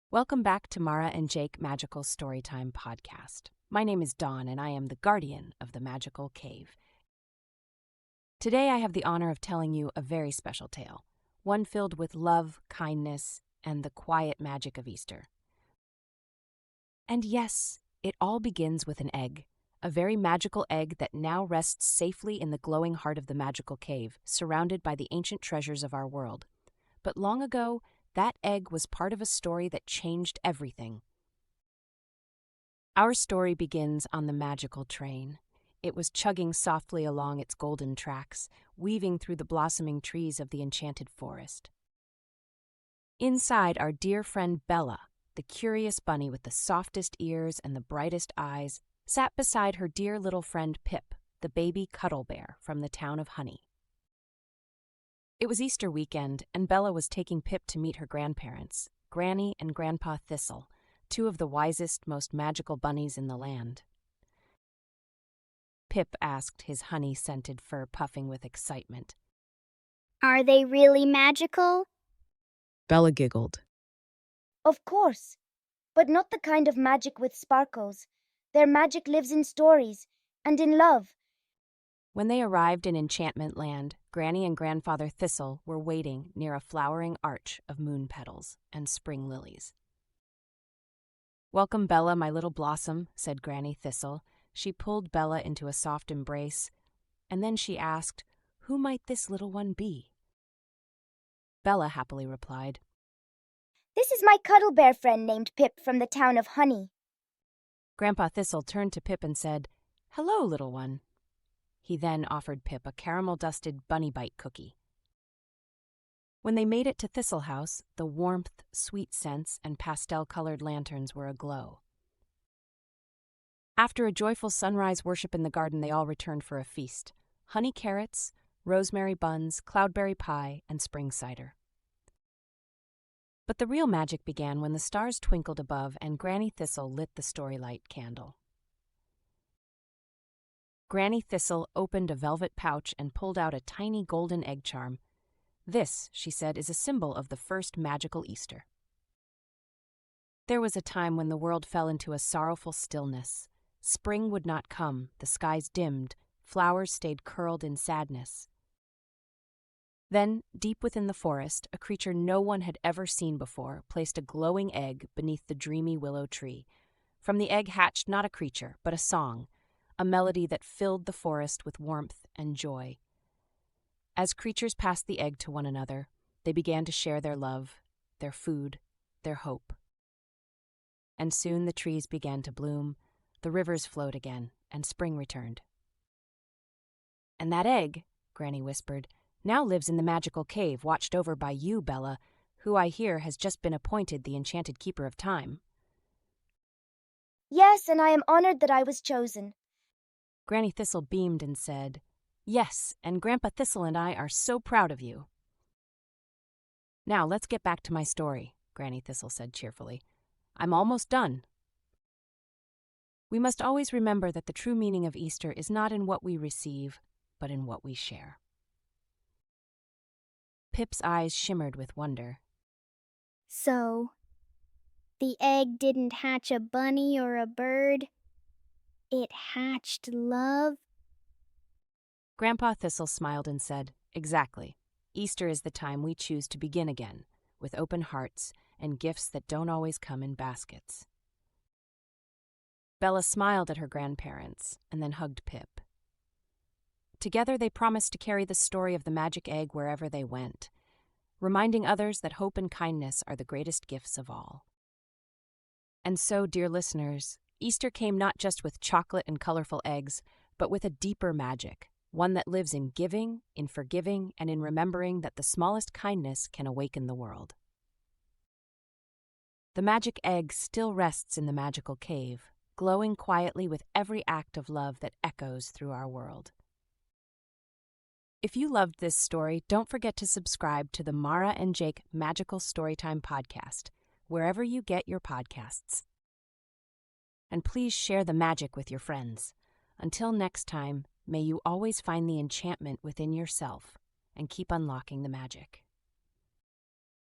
Welcome back to Mara and Jake Magical Storytime podcast. My name is Dawn, and I am the guardian of the magical cave. Today I have the honor of telling you a very special tale, one filled with love, kindness, and the quiet magic of Easter. And yes, it all begins with an egg, a very magical egg that now rests safely in the glowing heart of the magical cave, surrounded by the ancient treasures of our world. But long ago, that egg was part of a story that changed everything. Our story begins on the magical train. It was chugging softly along its golden tracks, weaving through the blossoming trees of the enchanted forest. Inside, our dear friend Bella, the curious bunny with the softest ears and the brightest eyes, sat beside her dear little friend Pip, the baby Cuddle bear from the town of Honey. It was Easter weekend, and Bella was taking Pip to meet her grandparents, Granny and Grandpa Thistle, two of the wisest, most magical bunnies in the land. Pip asked, his honey-scented fur puffing with excitement. Are they really magical? Bella giggled. Of course, but not the kind of magic with sparkles. Their magic lives in stories and in love. When they arrived in Enchantment Land, Granny and Grandfather Thistle were waiting near a flowering arch of moon petals and spring lilies. "Welcome, Bella, my little blossom," said Granny Thistle. She pulled Bella into a soft embrace, and then she asked, "Who might this little one be?" Bella happily replied, This is my cuddle bear friend named Pip from the town of Honey. Grandpa Thistle turned to Pip and said, "Hello, little one." He then offered Pip a caramel-dusted bunny bite cookie. When they made it to Thistle House, the warmth, sweet scents, and pastel-colored lanterns were aglow. After a joyful sunrise worship in the garden, they all returned for a feast: honey carrots, rosemary buns, cloudberry pie, and spring cider. But the real magic began when the stars twinkled above and Granny Thistle lit the storylight candle. Granny Thistle opened a velvet pouch and pulled out a tiny golden egg charm. "This," she said, "is a symbol of the first magical Easter." There was a time when the world fell into a sorrowful stillness. Spring would not come, the skies dimmed, flowers stayed curled in sadness. Then, deep within the forest, a creature no one had ever seen before placed a glowing egg beneath the dreamy willow tree. From the egg hatched not a creature, but a song, a melody that filled the forest with warmth and joy. As creatures passed the egg to one another, they began to share their love, their food, their hope. And soon the trees began to bloom, the rivers flowed again, and spring returned. "And that egg," Granny whispered, "now lives in the magical cave watched over by you, Bella, who I hear has just been appointed the enchanted keeper of time." Yes, and I am honored that I was chosen. Granny Thistle beamed and said, "Yes, and Grandpa Thistle and I are so proud of you." "Now let's get back to my story," Granny Thistle said cheerfully. "I'm almost done." We must always remember that the true meaning of Easter is not in what we receive, but in what we share. Pip's eyes shimmered with wonder. So, the egg didn't hatch a bunny or a bird. It hatched love? Grandpa Thistle smiled and said, "Exactly. Easter is the time we choose to begin again, with open hearts and gifts that don't always come in baskets." Bella smiled at her grandparents and then hugged Pip. Together they promised to carry the story of the magic egg wherever they went, reminding others that hope and kindness are the greatest gifts of all. And so, dear listeners, Easter came not just with chocolate and colorful eggs, but with a deeper magic, one that lives in giving, in forgiving, and in remembering that the smallest kindness can awaken the world. The magic egg still rests in the magical cave, glowing quietly with every act of love that echoes through our world. If you loved this story, don't forget to subscribe to the Mara and Jake Magical Storytime podcast, wherever you get your podcasts. And please share the magic with your friends. Until next time, may you always find the enchantment within yourself and keep unlocking the magic.